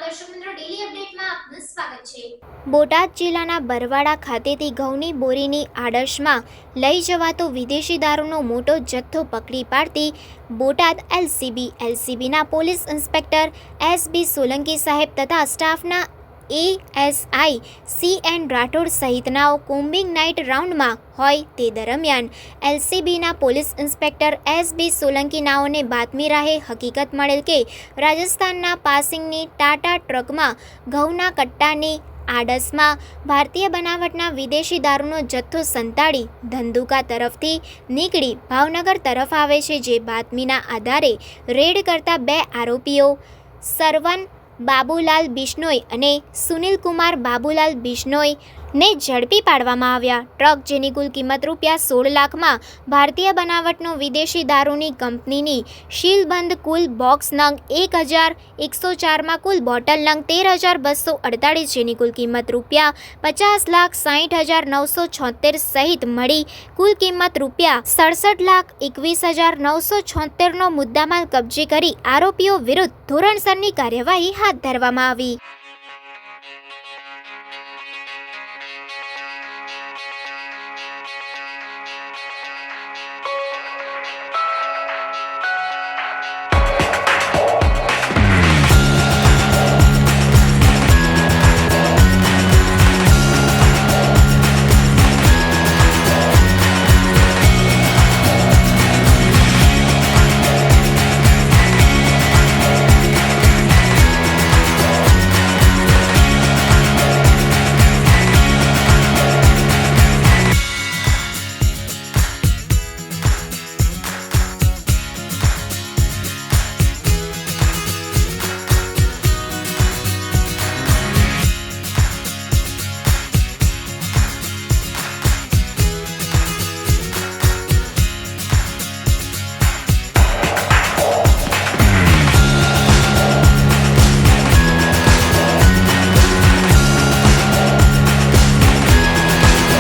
દર્શક મિત્રો, ડેલી અપડેટમાં આપનું સ્વાગત છે। બોટાદ જિલ્લાના બરવાડા ખાતેથી ઘઉંની બોરીની આડશમાં લઈ જવાતો વિદેશી દારૂનો મોટો જથ્થો પકડી પાડતી બોટાદ એલસીબીના પોલીસ ઇન્સ્પેક્ટર એસબી સોલંકી સાહેબ તથા સ્ટાફના એએસઆઈ સીએન રાઠોડ સહિતનાઓ કોમ્બિંગ નાઇટ રાઉન્ડમાં હોય તે દરમિયાન એલસીબીના પોલીસ ઇન્સ્પેક્ટર એસબી સોલંકી નાઓને બાતમી રાહે હકીકત મળેલ કે રાજસ્થાનના પાસિંગની ટાટા ટ્રકમાં ઘઉંના કટ્ટાની આડસમાં ભારતીય બનાવટના વિદેશી દારૂનો જથ્થો સંતાડી ધંધુકા તરફથી નીકળી ભાવનગર તરફ આવે છે। જે બાતમીના આધારે રેડ કરતા બે આરોપીઓ સરવન બાબુલાલ બિશ્નોઈ અને સુનિલકુમાર બાબુલાલ બિશ્નોઈને ઝડપી પાડવામાં આવ્યા। ટ્રક જેની કુલ કિંમત ₹16 લાખમાં ભારતીય બનાવટનો વિદેશી દારૂની કંપનીની સીલબંધ કુલ બોક્સ નંગ 1104માં કુલ બોટલ નંગ 13,248 જેની કુલ કિંમત ₹50,60,976 સહિત મળી કુલ કિંમત ₹67,21,976નો મુદ્દામાલ કબજે કરી આરોપીઓ વિરુદ્ધ ધોરણસરની કાર્યવાહી હાથ ધરવામાં આવી।